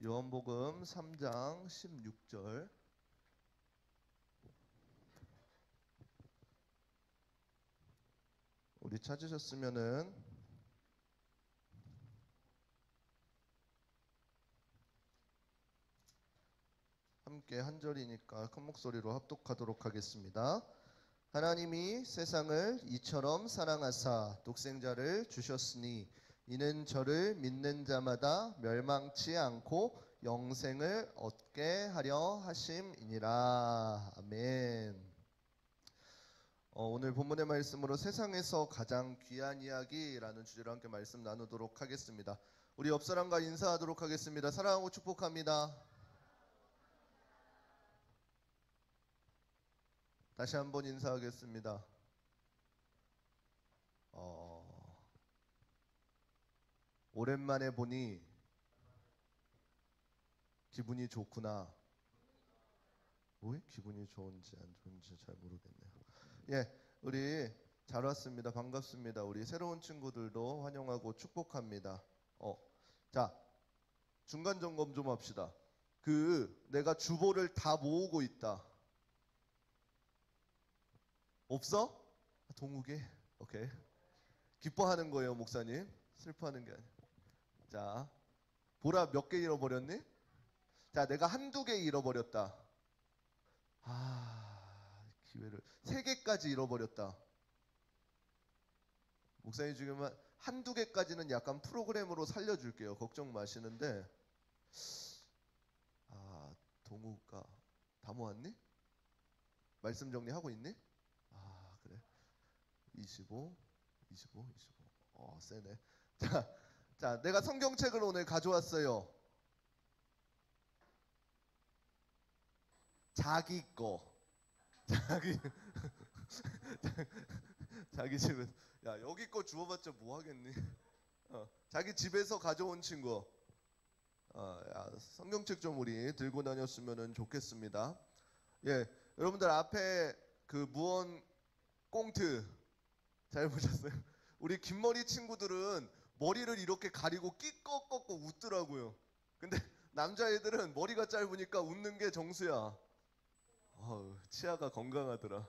요한복음 3장 16절. 우리 찾으셨으면은 함께 한 절이니까 큰 목소리로 합독하도록 하겠습니다. 하나님이 세상을 이처럼 사랑하사 독생자를 주셨으니 이는 저를 믿는 자마다 멸망치 않고 영생을 얻게 하려 하심이니라. 아멘. 오늘 본문의 말씀으로 세상에서 가장 귀한 이야기라는 주제로 함께 말씀 나누도록 하겠습니다. 우리 옆 사람과 인사하도록 하겠습니다. 사랑하고 축복합니다. 다시 한번 인사하겠습니다. 오랜만에 보니 기분이 좋구나. 왜 기분이 좋은지 안 좋은지 잘 모르겠네요. 예, 우리 잘 왔습니다. 반갑습니다. 우리 새로운 친구들도 환영하고 축복합니다. 자, 중간 점검 좀 합시다. 내가 주보를 다 모으고 있다. 없어? 동욱이? 오케이. 기뻐하는 거예요, 목사님. 슬퍼하는 게 아니야. 자, 보라 몇 개 잃어버렸니? 자, 내가 한두 개 잃어버렸다. 기회를 3개까지 잃어버렸다. 목사님 지금은 한두 개까지는 약간 프로그램으로 살려줄게요. 걱정 마시는데 동우가 다 모았니? 말씀 정리하고 있니? 그래. 25 세네. 자, 내가 성경책을 오늘 가져왔어요. 자기 거. 자기 집에. 야, 여기 거 주워봤자 뭐 하겠니? 자기 집에서 가져온 친구. 성경책 좀 우리 들고 다녔으면 좋겠습니다. 예, 여러분들 앞에 무언 꽁트 잘 보셨어요? 우리 긴머리 친구들은 머리를 이렇게 가리고 끼꺼꺼꺼 웃더라고요. 근데 남자애들은 머리가 짧으니까 웃는 게 정수야. 치아가 건강하더라.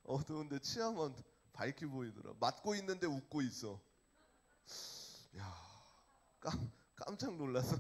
어두운데 치아만 밝게 보이더라. 맞고 있는데 웃고 있어. 야, 깜짝 놀랐어.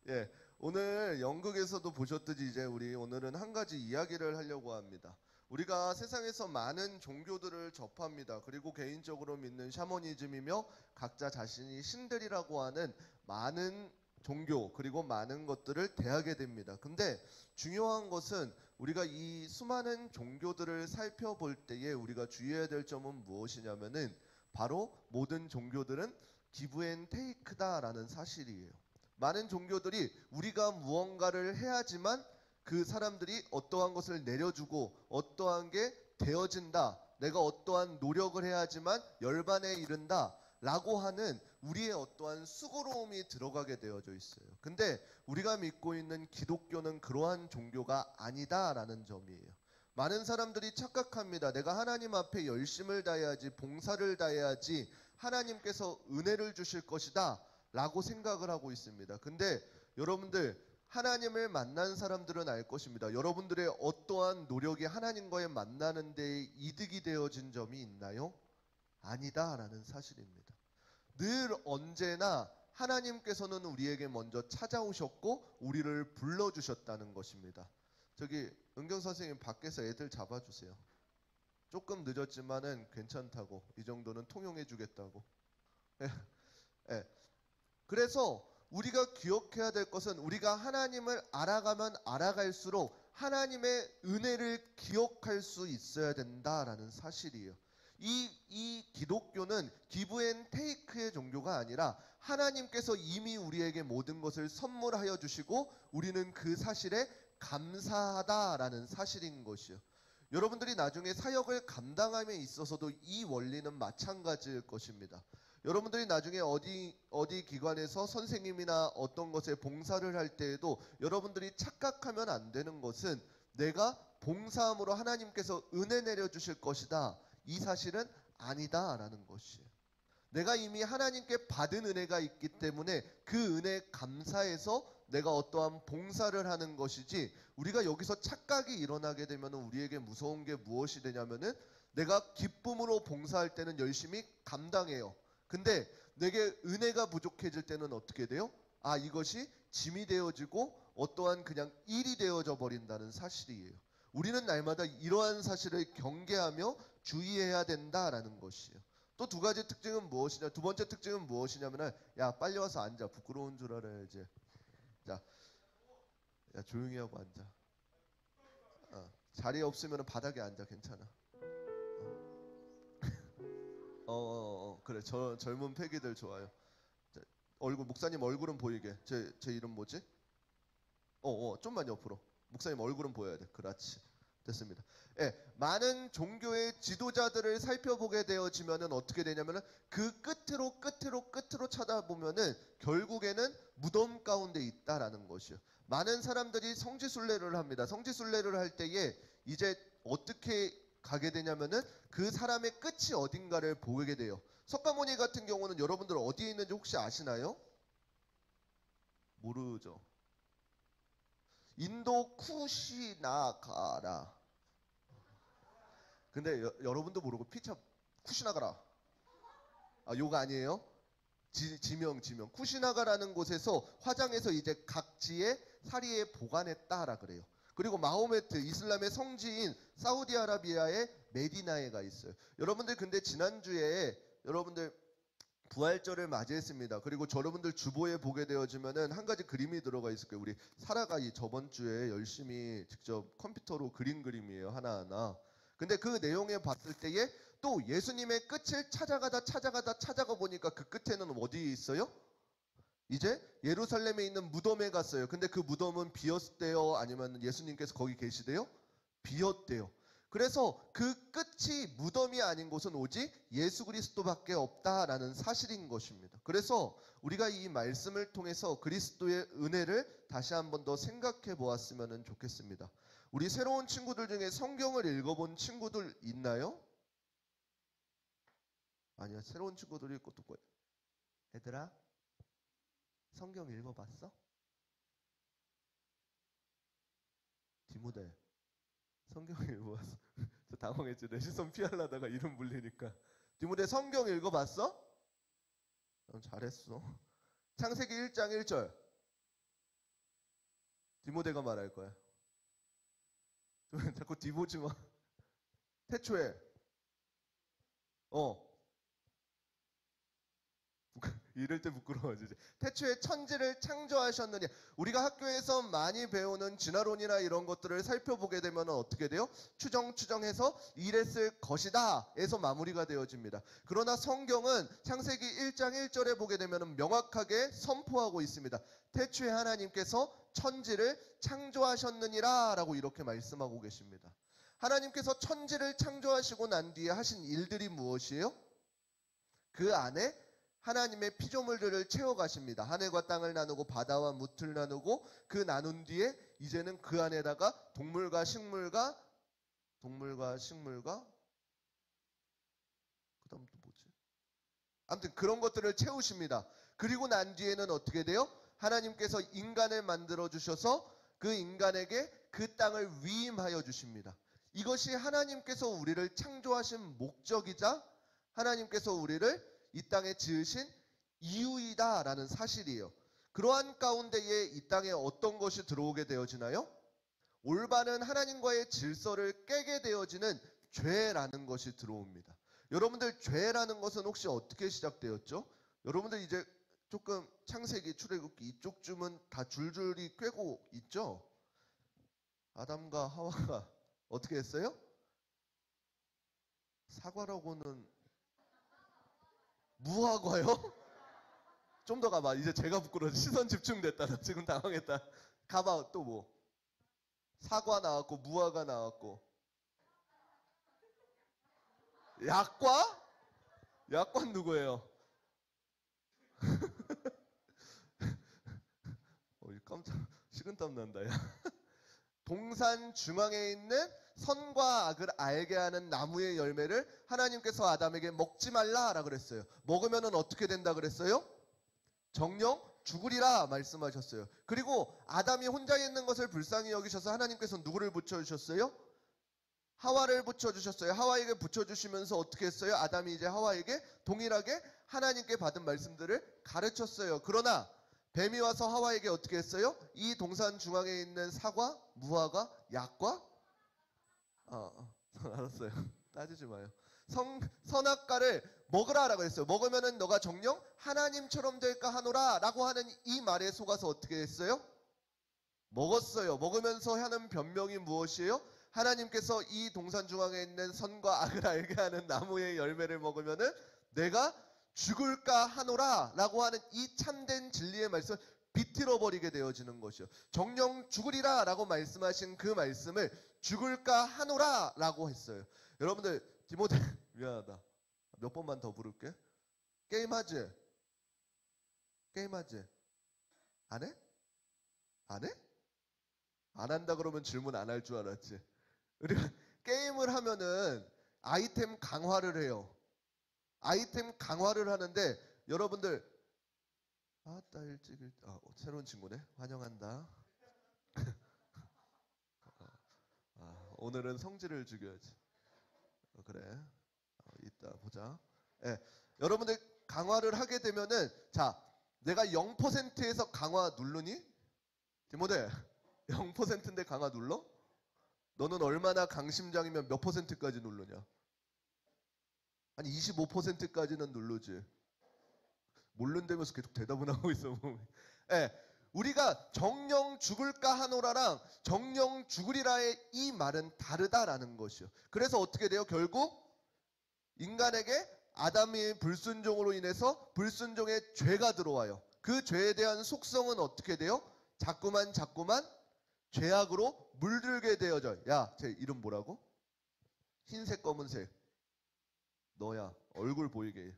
예, 오늘 연극에서도 보셨듯이 이제 우리 오늘은 한 가지 이야기를 하려고 합니다. 우리가 세상에서 많은 종교들을 접합니다. 그리고 개인적으로 믿는 샤머니즘이며 각자 자신이 신들이라고 하는 많은 종교 그리고 많은 것들을 대하게 됩니다. 근데 중요한 것은 우리가 이 수많은 종교들을 살펴볼 때에 우리가 주의해야 될 점은 무엇이냐면은 바로 모든 종교들은 기브 앤 테이크다라는 사실이에요. 많은 종교들이 우리가 무언가를 해야지만 그 사람들이 어떠한 것을 내려주고 어떠한 게 되어진다. 내가 어떠한 노력을 해야지만 열반에 이른다. 라고 하는 우리의 어떠한 수고로움이 들어가게 되어져 있어요. 근데 우리가 믿고 있는 기독교는 그러한 종교가 아니다라는 점이에요. 많은 사람들이 착각합니다. 내가 하나님 앞에 열심을 다해야지, 봉사를 다해야지 하나님께서 은혜를 주실 것이다 라고 생각을 하고 있습니다. 근데 여러분들, 하나님을 만난 사람들은 알 것입니다. 여러분들의 어떠한 노력이 하나님과의 만나는 데 이득이 되어진 점이 있나요? 아니다라는 사실입니다. 늘 언제나 하나님께서는 우리에게 먼저 찾아오셨고 우리를 불러주셨다는 것입니다. 저기 은경 선생님 밖에서 애들 잡아주세요. 조금 늦었지만은 괜찮다고, 이 정도는 통용해 주겠다고. 예. 그래서 우리가 기억해야 될 것은 우리가 하나님을 알아가면 알아갈수록 하나님의 은혜를 기억할 수 있어야 된다라는 사실이에요. 이 기독교는 기브 앤 테이크의 종교가 아니라 하나님께서 이미 우리에게 모든 것을 선물하여 주시고 우리는 그 사실에 감사하다라는 사실인 것이요. 여러분들이 나중에 사역을 감당함에 있어서도 이 원리는 마찬가지일 것입니다. 여러분들이 나중에 어디 기관에서 선생님이나 어떤 것에 봉사를 할 때에도 여러분들이 착각하면 안 되는 것은 내가 봉사함으로 하나님께서 은혜 내려주실 것이다. 이 사실은 아니다라는 것이에요. 내가 이미 하나님께 받은 은혜가 있기 때문에 그 은혜에 감사해서 내가 어떠한 봉사를 하는 것이지, 우리가 여기서 착각이 일어나게 되면 우리에게 무서운 게 무엇이 되냐면은 내가 기쁨으로 봉사할 때는 열심히 감당해요. 근데 내게 은혜가 부족해질 때는 어떻게 돼요? 아, 이것이 짐이 되어지고 어떠한 그냥 일이 되어져 버린다는 사실이에요. 우리는 날마다 이러한 사실을 경계하며 주의해야 된다라는 것이에요. 또 두 가지 특징은 무엇이냐? 두 번째 특징은 무엇이냐면은, 야, 빨리 와서 앉아. 부끄러운 줄 알아야지. 자, 야, 조용히 하고 앉아. 자리에 없으면 바닥에 앉아. 괜찮아. 그래. 젊은 패기들 좋아요. 자, 목사님 얼굴은 보이게. 제 이름 뭐지? 좀만 옆으로. 목사님 얼굴은 보여야 돼. 그렇지. 됐습니다. 예, 많은 종교의 지도자들을 살펴보게 되어지면은 어떻게 되냐면은 그 끝으로 찾아보면은 결국에는 무덤 가운데 있다라는 것이요. 많은 사람들이 성지순례를 합니다. 성지순례를 할 때에 이제 어떻게 가게 되냐면은 그 사람의 끝이 어딘가를 보게 돼요. 석가모니 같은 경우는 여러분들 어디에 있는지 혹시 아시나요? 모르죠. 인도 쿠시나가라. 근데 여러분도 모르고 피차 쿠시나가라. 요거 아니에요? 지명. 쿠시나가라는 곳에서 화장해서 이제 각지의 사리에 보관했다라 그래요. 그리고 마호메트, 이슬람의 성지인 사우디아라비아의 메디나에가 있어요. 여러분들 근데 지난주에 여러분들 부활절을 맞이했습니다. 그리고 여러분들 주보에 보게 되어지면은 한 가지 그림이 들어가 있을 거예요. 우리 사라가 저번 주에 열심히 직접 컴퓨터로 그린 그림이에요. 하나하나. 근데 그 내용에 봤을 때에 또 예수님의 끝을 찾아가 보니까 그 끝에는 어디에 있어요? 이제 예루살렘에 있는 무덤에 갔어요. 근데 그 무덤은 비었대요? 아니면 예수님께서 거기 계시대요? 비었대요. 그래서 그 끝이 무덤이 아닌 곳은 오직 예수 그리스도밖에 없다라는 사실인 것입니다. 그래서 우리가 이 말씀을 통해서 그리스도의 은혜를 다시 한 번 더 생각해 보았으면 좋겠습니다. 우리 새로운 친구들 중에 성경을 읽어본 친구들 있나요? 아니야, 새로운 친구들이 있고 또 뭐야? 얘들아, 성경 읽어봤어? 디모데, 성경 읽어봤어? 저 당황했지. 내 시선 피하려다가 이름 물리니까. 디모데, 성경 읽어봤어? 잘했어. 창세기 1장 1절. 디모데가 말할 거야. 자꾸 디보지 마. 태초에 이럴 때 부끄러워지지. 태초에 천지를 창조하셨느니. 우리가 학교에서 많이 배우는 진화론이나 이런 것들을 살펴보게 되면 어떻게 돼요? 추정해서 이랬을 것이다 에서 마무리가 되어집니다. 그러나 성경은 창세기 1장 1절에 보게 되면 명확하게 선포하고 있습니다. 태초에 하나님께서 천지를 창조하셨느니라 라고 이렇게 말씀하고 계십니다. 하나님께서 천지를 창조하시고 난 뒤에 하신 일들이 무엇이에요? 그 안에 하나님의 피조물들을 채워가십니다. 하늘과 땅을 나누고 바다와 뭇을 나누고 그 나눈 뒤에 이제는 그 안에다가 동물과 식물과 그 다음 또 뭐지? 아무튼 그런 것들을 채우십니다. 그리고 난 뒤에는 어떻게 돼요? 하나님께서 인간을 만들어 주셔서 그 인간에게 그 땅을 위임하여 주십니다. 이것이 하나님께서 우리를 창조하신 목적이자 하나님께서 우리를 이 땅에 지으신 이유이다라는 사실이에요. 그러한 가운데에 이 땅에 어떤 것이 들어오게 되어지나요? 올바른 하나님과의 질서를 깨게 되어지는 죄라는 것이 들어옵니다. 여러분들, 죄라는 것은 혹시 어떻게 시작되었죠? 여러분들 이제 조금 창세기, 출애굽기 이쪽쯤은 다 줄줄이 꿰고 있죠? 아담과 하와가 어떻게 했어요? 사과라고는 무화과요? 좀 더 가봐. 이제 제가 부끄러워. 시선 집중됐다. 나 지금 당황했다. 가봐. 또 뭐? 사과 나왔고 무화과 나왔고 약과? 약과는 누구예요? 깜짝 식은땀 난다. 야. 동산 중앙에 있는 선과 악을 알게 하는 나무의 열매를 하나님께서 아담에게 먹지 말라라 그랬어요. 먹으면은 어떻게 된다 그랬어요? 정령 죽으리라 말씀하셨어요. 그리고 아담이 혼자 있는 것을 불쌍히 여기셔서 하나님께서 누구를 붙여주셨어요? 하와를 붙여주셨어요. 하와에게 붙여주시면서 어떻게 했어요? 아담이 이제 하와에게 동일하게 하나님께 받은 말씀들을 가르쳤어요. 그러나 뱀이 와서 하와에게 어떻게 했어요? 이 동산 중앙에 있는 사과, 무화과, 약과 알았어요. 따지지 마요. 선악과를 먹으라라고 했어요. 먹으면은 너가 정녕 하나님처럼 될까 하노라라고 하는 이 말에 속아서 어떻게 했어요? 먹었어요. 먹으면서 하는 변명이 무엇이에요? 하나님께서 이 동산 중앙에 있는 선과 악을 알게 하는 나무의 열매를 먹으면은 내가 죽을까 하노라라고 하는 이 참된 진리의 말씀을 비틀어 버리게 되어지는 것이요. 정령 죽으리라라고 말씀하신 그 말씀을 죽을까 하노라라고 했어요. 여러분들 디모데 미안하다. 몇 번만 더 부를게. 게임하지? 게임하지? 안 해? 안 해? 안 한다 그러면 질문 안 할 줄 알았지. 우리가 게임을 하면은 아이템 강화를 해요. 아이템 강화를 하는데 여러분들 아따 일찍 새로운 친구네. 환영한다. 오늘은 성질을 죽여야지. 그래. 이따 보자. 예. 여러분들 강화를 하게 되면은 자 내가 0%에서 강화 누르니? 디모데 0%인데 강화 눌러? 너는 얼마나 강심장이면 몇 %까지 누르냐? 한 25%까지는 누르지. 모른다면서 계속 대답은 하고 있어. 예, 우리가 정령 죽을까 하노라랑 정령 죽으리라의 이 말은 다르다라는 것이요. 그래서 어떻게 돼요? 결국 인간에게 아담의 불순종으로 인해서 불순종의 죄가 들어와요. 그 죄에 대한 속성은 어떻게 돼요? 자꾸만 죄악으로 물들게 되어져. 야, 쟤 이름 뭐라고? 흰색 검은색. 너야. 얼굴 보이게 해.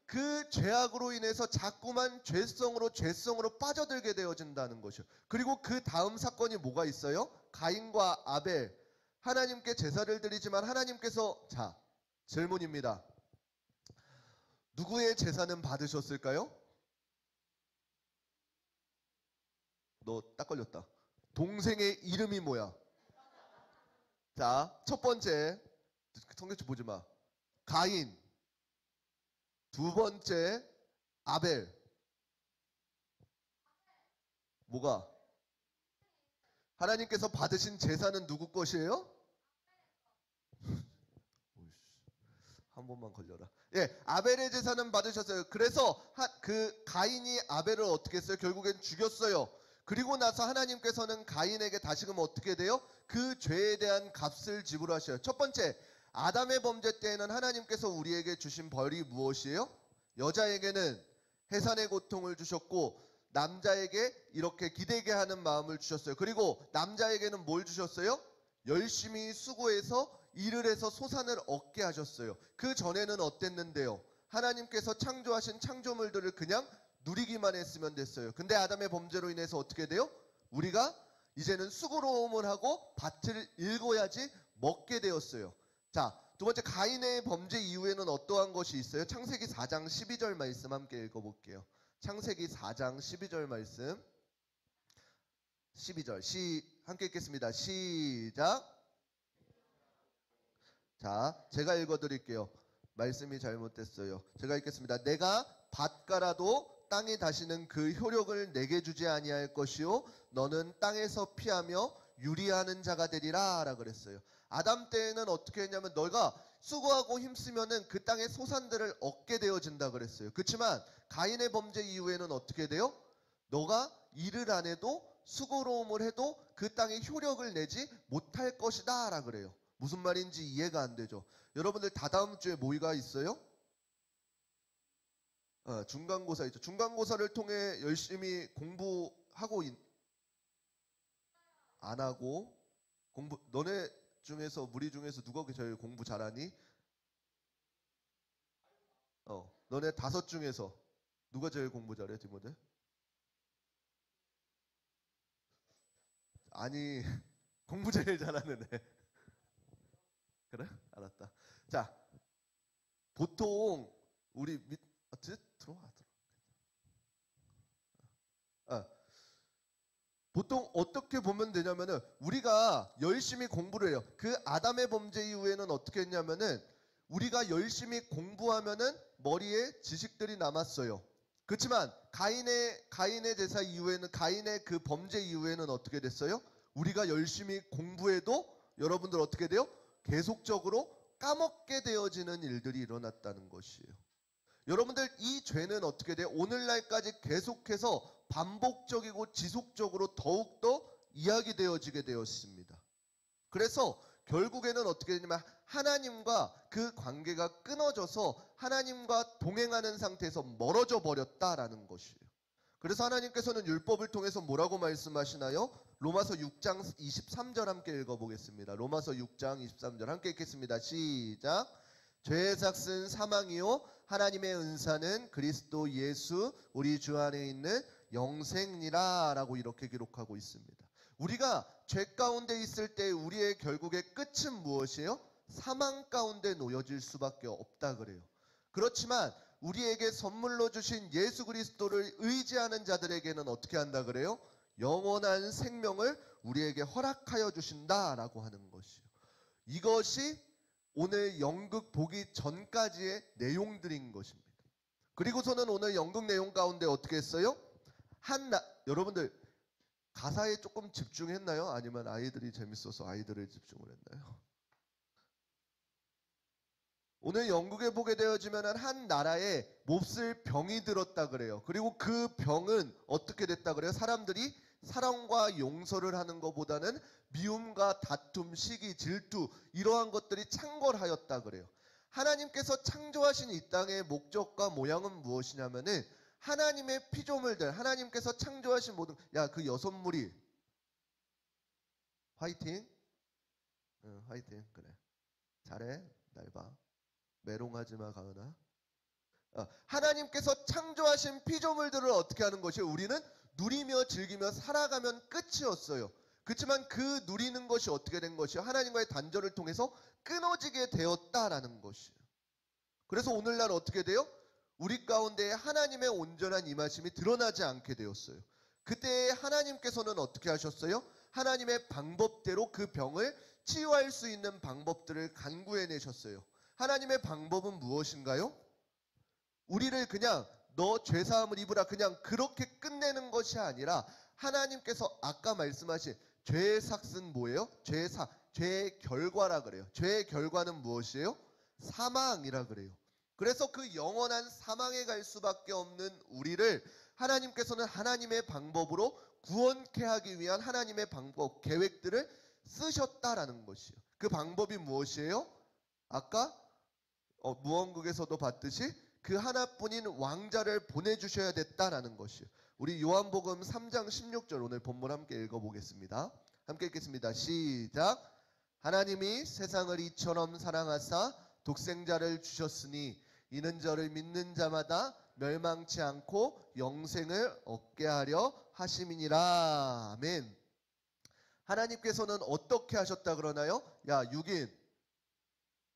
그 죄악으로 인해서 자꾸만 죄성으로 빠져들게 되어진다는 것이요. 그리고 그 다음 사건이 뭐가 있어요? 가인과 아벨. 하나님께 제사를 드리지만 하나님께서 자, 질문입니다. 누구의 제사는 받으셨을까요? 너 딱 걸렸다. 동생의 이름이 뭐야? 자, 첫 번째 성경책 보지 마. 가인. 두 번째 아벨. 뭐가? 하나님께서 받으신 제사는 누구 것이에요? 한 번만 걸려라. 예, 아벨의 제사는 받으셨어요. 그래서 그 가인이 아벨을 어떻게 했어요? 결국엔 죽였어요. 그리고 나서 하나님께서는 가인에게 다시금 어떻게 돼요? 그 죄에 대한 값을 지불하셔요. 첫 번째, 아담의 범죄 때에는 하나님께서 우리에게 주신 벌이 무엇이에요? 여자에게는 해산의 고통을 주셨고 남자에게 이렇게 기대게 하는 마음을 주셨어요. 그리고 남자에게는 뭘 주셨어요? 열심히 수고해서 일을 해서 소산을 얻게 하셨어요. 그 전에는 어땠는데요? 하나님께서 창조하신 창조물들을 그냥 누리기만 했으면 됐어요. 근데 아담의 범죄로 인해서 어떻게 돼요? 우리가 이제는 수고로움을 하고 밭을 일궈야지 먹게 되었어요. 자, 두 번째 가인의 범죄 이후에는 어떠한 것이 있어요? 창세기 4장 12절 말씀 함께 읽어볼게요. 창세기 4장 12절 말씀 12절 함께 읽겠습니다. 시작. 자, 제가 읽어드릴게요. 말씀이 잘못됐어요. 제가 읽겠습니다. 내가 밭가라도 땅이 다시는 그 효력을 내게 주지 아니할 것이요 너는 땅에서 피하며 유리하는 자가 되리라 라 그랬어요. 아담 때에는 어떻게 했냐면 너가 수고하고 힘쓰면은 그 땅의 소산들을 얻게 되어진다 그랬어요. 그렇지만 가인의 범죄 이후에는 어떻게 돼요? 너가 일을 안 해도 수고로움을 해도 그 땅의 효력을 내지 못할 것이다 라 그래요. 무슨 말인지 이해가 안 되죠. 여러분들 다다음 주에 모의가 있어요? 중간고사 있죠. 중간고사를 통해 열심히 공부하고 안 하고 너네 중에서 무리 중에서 누가 제일 공부 잘하니? 너네 5 중에서 누가 제일 공부 잘해, 디모데? 아니 공부 제일 잘하는 애. 그래? 알았다. 자, 보통 우리 들어와. 보통 어떻게 보면 되냐면은 우리가 열심히 공부를 해요. 그 아담의 범죄 이후에는 어떻게 했냐면은 우리가 열심히 공부하면은 머리에 지식들이 남았어요. 그렇지만 가인의 제사 이후에는 가인의 그 범죄 이후에는 어떻게 됐어요? 우리가 열심히 공부해도 여러분들 어떻게 돼요? 계속적으로 까먹게 되어지는 일들이 일어났다는 것이에요. 여러분들 이 죄는 어떻게 돼요? 오늘날까지 계속해서 반복적이고 지속적으로 더욱더 이야기되어지게 되었습니다. 그래서 결국에는 어떻게 되냐면 하나님과 그 관계가 끊어져서 하나님과 동행하는 상태에서 멀어져 버렸다라는 것이에요. 그래서 하나님께서는 율법을 통해서 뭐라고 말씀하시나요? 로마서 6장 23절 함께 읽어보겠습니다. 로마서 6장 23절 함께 읽겠습니다. 시작. 죄의 삭은 사망이요 하나님의 은사는 그리스도 예수 우리 주 안에 있는 영생이라 라고 이렇게 기록하고 있습니다. 우리가 죄 가운데 있을 때 우리의 결국의 끝은 무엇이에요? 사망 가운데 놓여질 수밖에 없다 그래요. 그렇지만 우리에게 선물로 주신 예수 그리스도를 의지하는 자들에게는 어떻게 한다 그래요? 영원한 생명을 우리에게 허락하여 주신다라고 하는 것이요. 이것이 오늘 연극 보기 전까지의 내용들인 것입니다. 그리고서는 오늘 연극 내용 가운데 어떻게 했어요? 여러분들 가사에 조금 집중했나요? 아니면 아이들이 재밌어서 아이들을 집중을 했나요? 오늘 연극에 보게 되어지면 한 나라에 몹쓸 병이 들었다 그래요. 그리고 그 병은 어떻게 됐다 그래요? 사람들이 사랑과 용서를 하는 것보다는 미움과 다툼, 시기, 질투 이러한 것들이 창궐하였다 그래요. 하나님께서 창조하신 이 땅의 목적과 모양은 무엇이냐면은 하나님의 피조물들, 하나님께서 창조하신 모든 그 6무리 화이팅? 응, 화이팅. 그래. 잘해. 날 봐. 메롱하지마 가은아. 하나님께서 창조하신 피조물들을 어떻게 하는 것이에요? 우리는 누리며 즐기며 살아가면 끝이었어요. 그렇지만 그 누리는 것이 어떻게 된 것이에요? 하나님과의 단절을 통해서 끊어지게 되었다라는 것이에요. 그래서 오늘날 어떻게 돼요? 우리 가운데 하나님의 온전한 임하심이 드러나지 않게 되었어요. 그때 하나님께서는 어떻게 하셨어요? 하나님의 방법대로 그 병을 치유할 수 있는 방법들을 간구해내셨어요. 하나님의 방법은 무엇인가요? 우리를 그냥 너 죄사함을 입으라 그냥 그렇게 끝내는 것이 아니라 하나님께서 아까 말씀하신 죄의 삭은 뭐예요? 죄의 결과라 그래요. 죄의 결과는 무엇이에요? 사망이라 그래요. 그래서 그 영원한 사망에 갈 수밖에 없는 우리를 하나님께서는 하나님의 방법으로 구원케 하기 위한 하나님의 방법, 계획들을 쓰셨다라는 것이에요. 그 방법이 무엇이에요? 아까 무언극에서도 봤듯이 그 하나뿐인 왕자를 보내주셔야 됐다라는 것이에요. 우리 요한복음 3장 16절 오늘 본문 함께 읽어보겠습니다. 함께 읽겠습니다. 시작. 하나님이 세상을 이처럼 사랑하사 독생자를 주셨으니 이는 저를 믿는 자마다 멸망치 않고 영생을 얻게 하려 하심이니라. 아멘. 하나님께서는 어떻게 하셨다 그러나요? 야 6인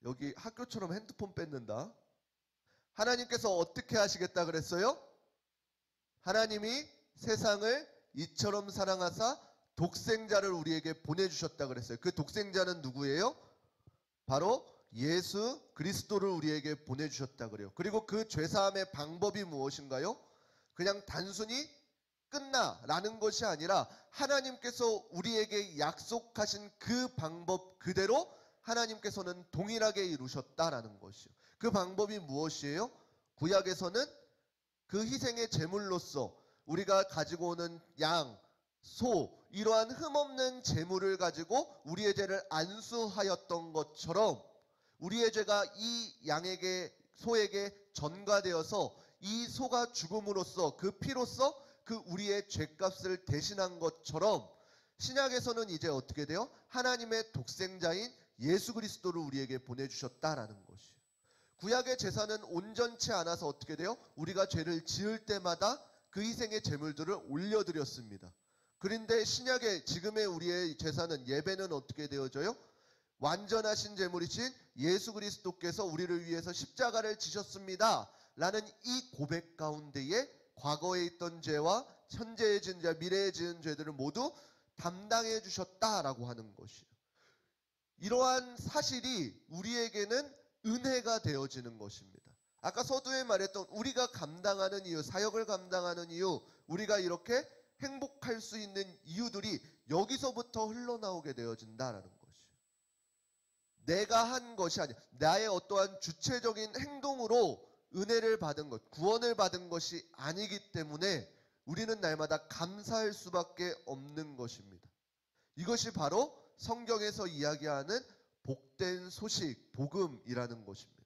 여기 학교처럼 핸드폰 뺏는다. 하나님께서 어떻게 하시겠다 그랬어요? 하나님이 세상을 이처럼 사랑하사 독생자를 우리에게 보내주셨다 그랬어요. 그 독생자는 누구예요? 바로 예수 그리스도를 우리에게 보내주셨다 그래요. 그리고 그 죄사함의 방법이 무엇인가요? 그냥 단순히 끝나라는 것이 아니라 하나님께서 우리에게 약속하신 그 방법 그대로 하나님께서는 동일하게 이루셨다라는 것이요. 그 방법이 무엇이에요? 구약에서는 그 희생의 제물로서 우리가 가지고 오는 양, 소 이러한 흠없는 제물을 가지고 우리의 죄를 안수하였던 것처럼 우리의 죄가 이 양에게 소에게 전가되어서 이 소가 죽음으로써 그 피로써 그 우리의 죄값을 대신한 것처럼 신약에서는 이제 어떻게 돼요? 하나님의 독생자인 예수 그리스도를 우리에게 보내주셨다라는 것이에요. 구약의 제사는 온전치 않아서 어떻게 돼요? 우리가 죄를 지을 때마다 그 희생의 제물들을 올려드렸습니다. 그런데 신약의 지금의 우리의 제사는 예배는 어떻게 되어져요? 완전하신 제물이신 예수 그리스도께서 우리를 위해서 십자가를 지셨습니다 라는 이 고백 가운데에 과거에 있던 죄와 현재에 지은 죄, 미래에 지은 죄들을 모두 담당해 주셨다라고 하는 것이에요. 이러한 사실이 우리에게는 은혜가 되어지는 것입니다. 아까 서두에 말했던 우리가 감당하는 이유, 사역을 감당하는 이유, 우리가 이렇게 행복할 수 있는 이유들이 여기서부터 흘러나오게 되어진다라는 것이에요. 내가 한 것이 아니라 나의 어떠한 주체적인 행동으로 은혜를 받은 것, 구원을 받은 것이 아니기 때문에 우리는 날마다 감사할 수밖에 없는 것입니다. 이것이 바로 성경에서 이야기하는 복된 소식, 복음이라는 것입니다.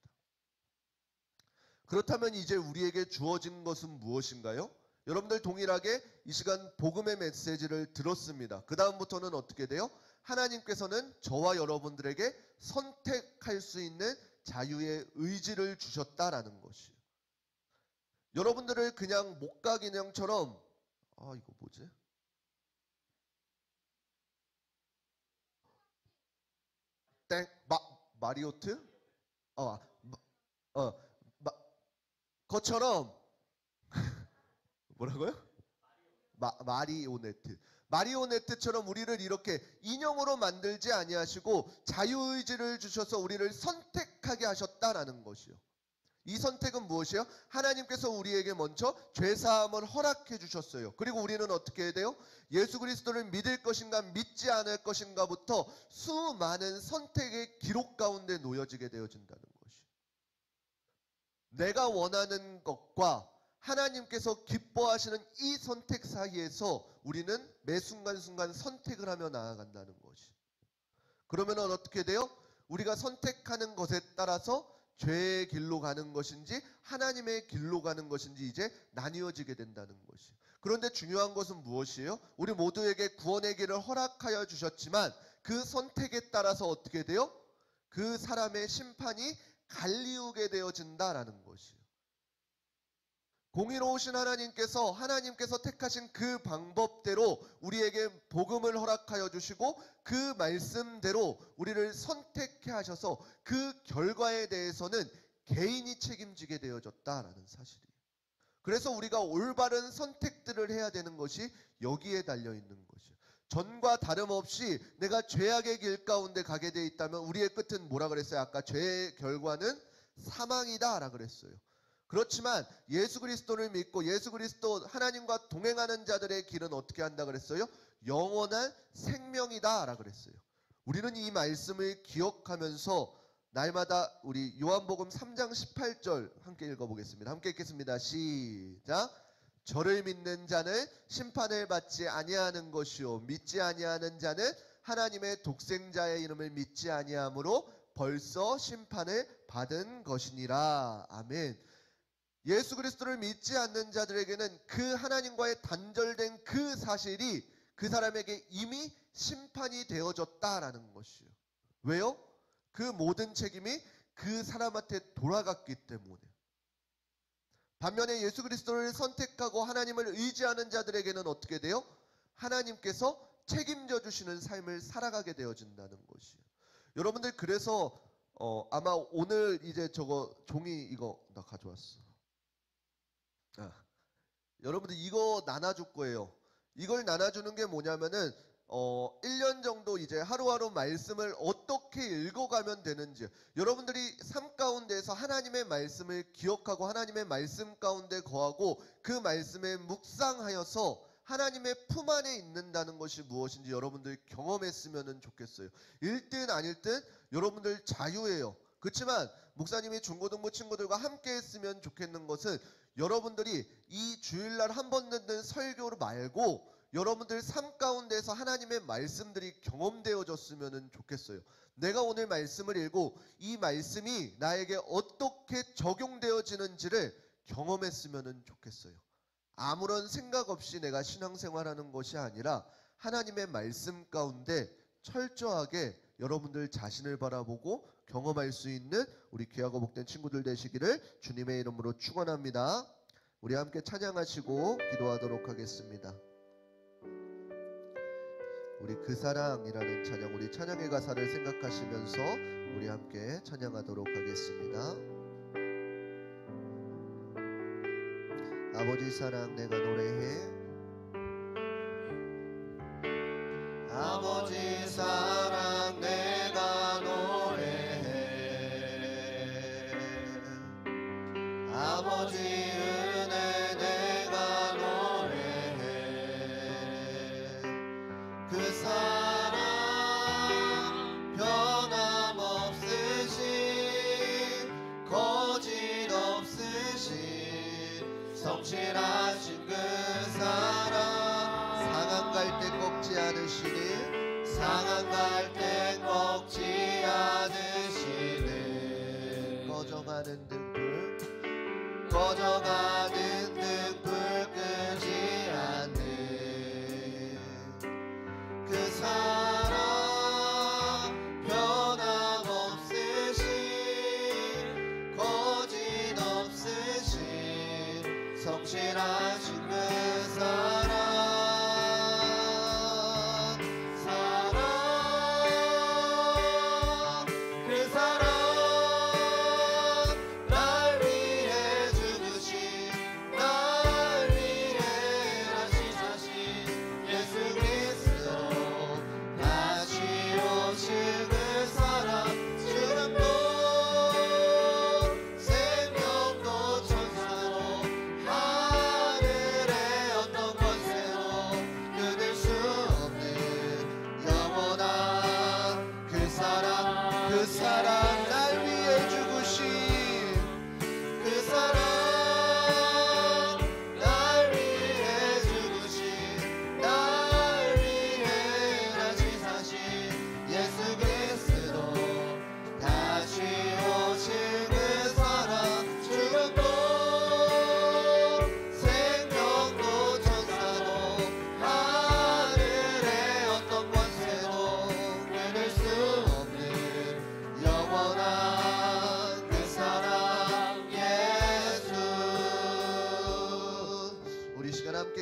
그렇다면 이제 우리에게 주어진 것은 무엇인가요? 여러분들 동일하게 이 시간 복음의 메시지를 들었습니다. 그 다음부터는 어떻게 돼요? 하나님께서는 저와 여러분들에게 선택할 수 있는 자유의 의지를 주셨다라는 것이에요. 여러분들을 그냥 목각 인형처럼 이거 뭐지? 마리오트? 것처럼 뭐라고요? 마리오네트처럼 우리를 이렇게 인형으로 만들지 아니하시고 자유의지를 주셔서 우리를 선택하게 하셨다라는 것이요. 이 선택은 무엇이에요? 하나님께서 우리에게 먼저 죄사함을 허락해 주셨어요. 그리고 우리는 어떻게 해야 돼요? 예수 그리스도를 믿을 것인가 믿지 않을 것인가부터 수많은 선택의 기록 가운데 놓여지게 되어진다는 것이에요. 내가 원하는 것과 하나님께서 기뻐하시는 이 선택 사이에서 우리는 매 순간순간 선택을 하며 나아간다는 것이. 그러면 어떻게 돼요? 우리가 선택하는 것에 따라서 죄의 길로 가는 것인지 하나님의 길로 가는 것인지 이제 나뉘어지게 된다는 것이. 그런데 중요한 것은 무엇이에요? 우리 모두에게 구원의 길을 허락하여 주셨지만 그 선택에 따라서 어떻게 돼요? 그 사람의 심판이 갈리우게 되어진다라는 것이에요. 공의로우신 하나님께서 택하신 그 방법대로 우리에게 복음을 허락하여 주시고 그 말씀대로 우리를 선택해 하셔서 그 결과에 대해서는 개인이 책임지게 되어졌다라는 사실이에요. 그래서 우리가 올바른 선택들을 해야 되는 것이 여기에 달려있는 것이에요. 전과 다름없이 내가 죄악의 길 가운데 가게 돼 있다면 우리의 끝은 뭐라 그랬어요? 아까 죄의 결과는 사망이다 라고 그랬어요. 그렇지만 예수 그리스도를 믿고 예수 그리스도 하나님과 동행하는 자들의 길은 어떻게 한다 그랬어요? 영원한 생명이다 라고 그랬어요. 우리는 이 말씀을 기억하면서 날마다 우리 요한복음 3장 18절 함께 읽어보겠습니다. 함께 읽겠습니다. 시작. 저를 믿는 자는 심판을 받지 아니하는 것이요 믿지 아니하는 자는 하나님의 독생자의 이름을 믿지 아니하므로 벌써 심판을 받은 것이니라. 아멘. 예수 그리스도를 믿지 않는 자들에게는 그 하나님과의 단절된 그 사실이 그 사람에게 이미 심판이 되어졌다라는 것이에요. 왜요? 그 모든 책임이 그 사람한테 돌아갔기 때문에. 반면에 예수 그리스도를 선택하고 하나님을 의지하는 자들에게는 어떻게 돼요? 하나님께서 책임져 주시는 삶을 살아가게 되어진다는 것이에요. 여러분들 그래서 아마 오늘 이제 저거 종이 이거 나 가져왔어. 여러분들 이거 나눠줄 거예요. 이걸 나눠주는 게 뭐냐면은 1년 정도 이제 하루하루 말씀을 어떻게 읽어가면 되는지, 여러분들이 삶 가운데에서 하나님의 말씀을 기억하고 하나님의 말씀 가운데 거하고 그 말씀에 묵상하여서 하나님의 품 안에 있는다는 것이 무엇인지 여러분들이 경험했으면 좋겠어요. 읽든 안 읽든 여러분들 자유예요. 그렇지만 목사님이 중고등부 친구들과 함께 했으면 좋겠는 것은 여러분들이 이 주일날 한 번 듣는 설교를 말고 여러분들 삶 가운데서 하나님의 말씀들이 경험되어졌으면 좋겠어요. 내가 오늘 말씀을 읽고 이 말씀이 나에게 어떻게 적용되어지는지를 경험했으면 좋겠어요. 아무런 생각 없이 내가 신앙생활하는 것이 아니라 하나님의 말씀 가운데 철저하게 여러분들 자신을 바라보고 경험할 수 있는 우리 귀하고 복된 친구들 되시기를 주님의 이름으로 축원합니다. 우리 함께 찬양하시고 기도하도록 하겠습니다. 우리 그 사랑이라는 찬양, 우리 찬양의 가사를 생각하시면서 우리 함께 찬양하도록 하겠습니다. 아버지 사랑 내가 노래해. 아버지 사랑 내가 노래해. 아버지 은혜 내가 노래해. 그 사랑 변함없으신 거짓 없으신 성실하신 그 사랑 상한 갈 때 꺾지 않으시는 상한 갈 때 꺾지 않으시는 꺼져가는 등불 꺼져가는 등불 끄지 않는 그 사랑 변함없으신 거짓 없으신 성실하신 그 사랑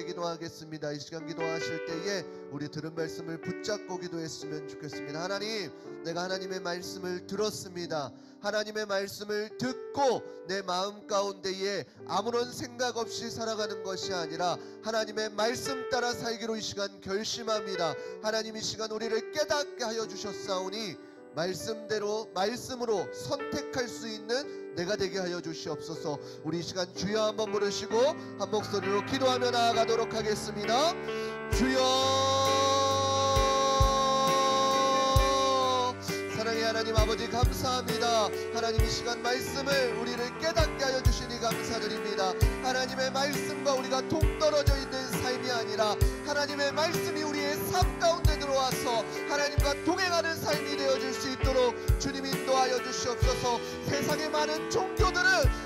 기도하겠습니다. 이 시간 기도하실 때에 우리 들은 말씀을 붙잡고 기도했으면 좋겠습니다. 하나님, 내가 하나님의 말씀을 들었습니다. 하나님의 말씀을 듣고 내 마음 가운데에 아무런 생각 없이 살아가는 것이 아니라 하나님의 말씀 따라 살기로 이 시간 결심합니다. 하나님, 이 시간 우리를 깨닫게 하여 주셨사오니 말씀으로 선택할 수 있는 내가 되게 하여 주시옵소서. 우리 이 시간 주여 한번 부르시고 한 목소리로 기도하며 나아가도록 하겠습니다. 주여. 사랑의 하나님 아버지 감사합니다. 하나님, 이 시간 말씀을 우리를 깨닫게 하여 주시니 감사드립니다. 하나님의 말씀과 우리가 동떨어져 있는 삶이 아니라 하나님의 말씀이 우리의 삶 가운데 들어와서 하나님과 동행하는 삶이 되어질 수 있도록 주님 인도하여 주시옵소서. 세상의 많은 종교들은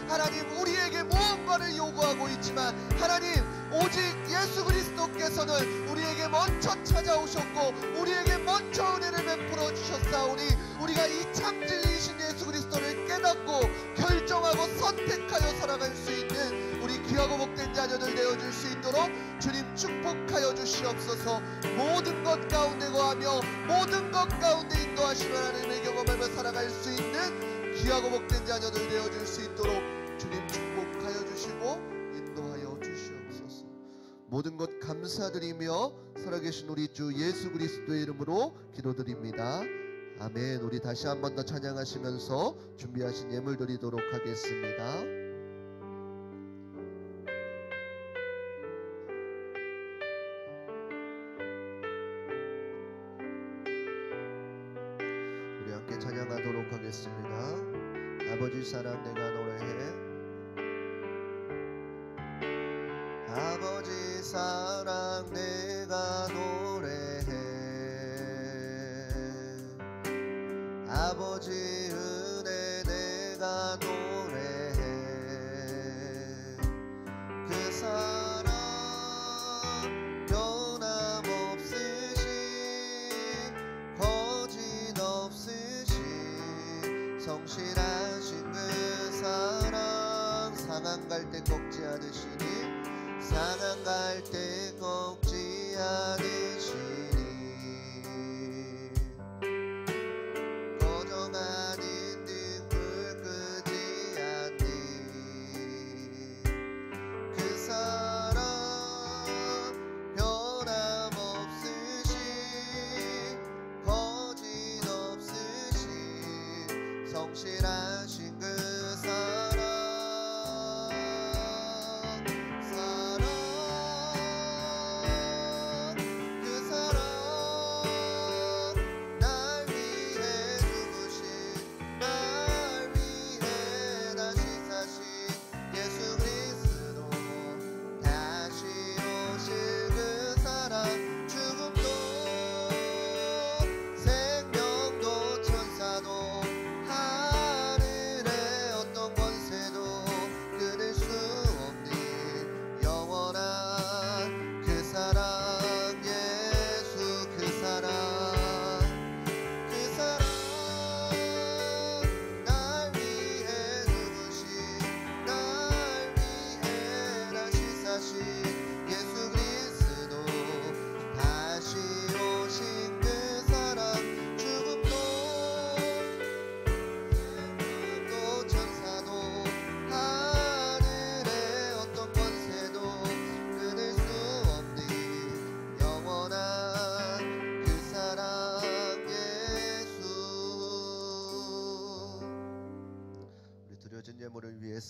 하나님 우리에게 무언가를 요구하고 있지만 하나님, 오직 예수 그리스도께서는 우리에게 먼저 찾아오셨고 우리에게 먼저 은혜를 베풀어 주셨사오니 우리가 이 참 진리이신 예수 그리스도를 깨닫고 결정하고 선택하여 살아갈 수 있는 우리 귀하고 복된 자녀들 되어줄 수 있도록 주님 축복하여 주시옵소서. 모든 것 가운데 거하며 모든 것 가운데 인도하시는 하나님의 경험하며 살아갈 수 있는 귀하고 복된 자녀들 되어줄 수 있도록 주님 축복하여 주시고 인도하여 주시옵소서. 모든 것 감사드리며 살아계신 우리 주 예수 그리스도의 이름으로 기도드립니다. 아멘. 우리 다시 한 번 더 찬양하시면서 준비하신 예물 드리도록 하겠습니다. 우리 함께 찬양하도록 하겠습니다. 아버지 사랑 내가 노래해. 아버지 사랑 내가 노래해. 아버지 은혜 내가 노래해. 그 사랑 변함없으신 거짓 없으신 성실하신 그 사랑 상한 갈 때 꺾지 않으시니 상한 갈 때 꺾지 않으시니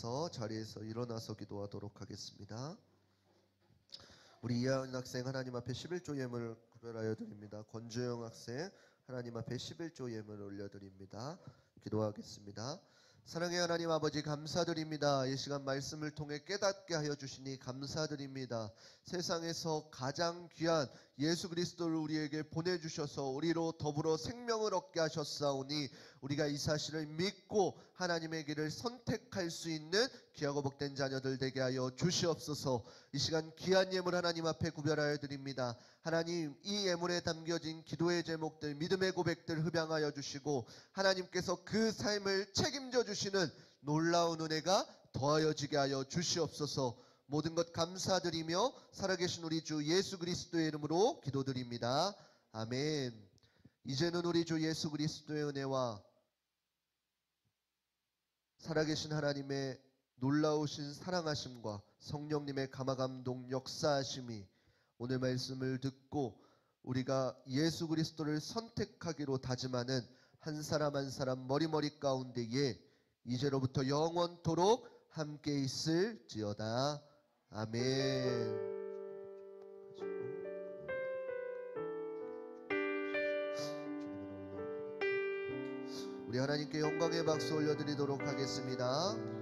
위해서 자리에서 일어나서 기도하도록 하겠습니다. 우리 이하연 학생 하나님 앞에 11조 예물 구별하여 드립니다. 권주영 학생 하나님 앞에 11조 예물 올려드립니다. 기도하겠습니다. 사랑의 하나님 아버지 감사드립니다. 이 시간 말씀을 통해 깨닫게 하여 주시니 감사드립니다. 세상에서 가장 귀한 예수 그리스도를 우리에게 보내주셔서 우리로 더불어 생명을 얻게 하셨사오니 우리가 이 사실을 믿고 하나님의 길을 선택할 수 있는 귀하고 복된 자녀들 되게 하여 주시옵소서. 이 시간 귀한 예물 하나님 앞에 구별하여 드립니다. 하나님, 이 예물에 담겨진 기도의 제목들, 믿음의 고백들 흡양하여 주시고 하나님께서 그 삶을 책임져 주시는 놀라운 은혜가 더하여지게 하여 주시옵소서. 모든 것 감사드리며 살아계신 우리 주 예수 그리스도의 이름으로 기도드립니다. 아멘. 이제는 우리 주 예수 그리스도의 은혜와 살아계신 하나님의 놀라우신 사랑하심과 성령님의 감화감동 역사하심이 오늘 말씀을 듣고 우리가 예수 그리스도를 선택하기로 다짐하는 한 사람 한 사람 머리머리 가운데에 이제로부터 영원토록 함께 있을지어다. 아멘. 우리 하나님께 영광의 박수 올려드리도록 하겠습니다.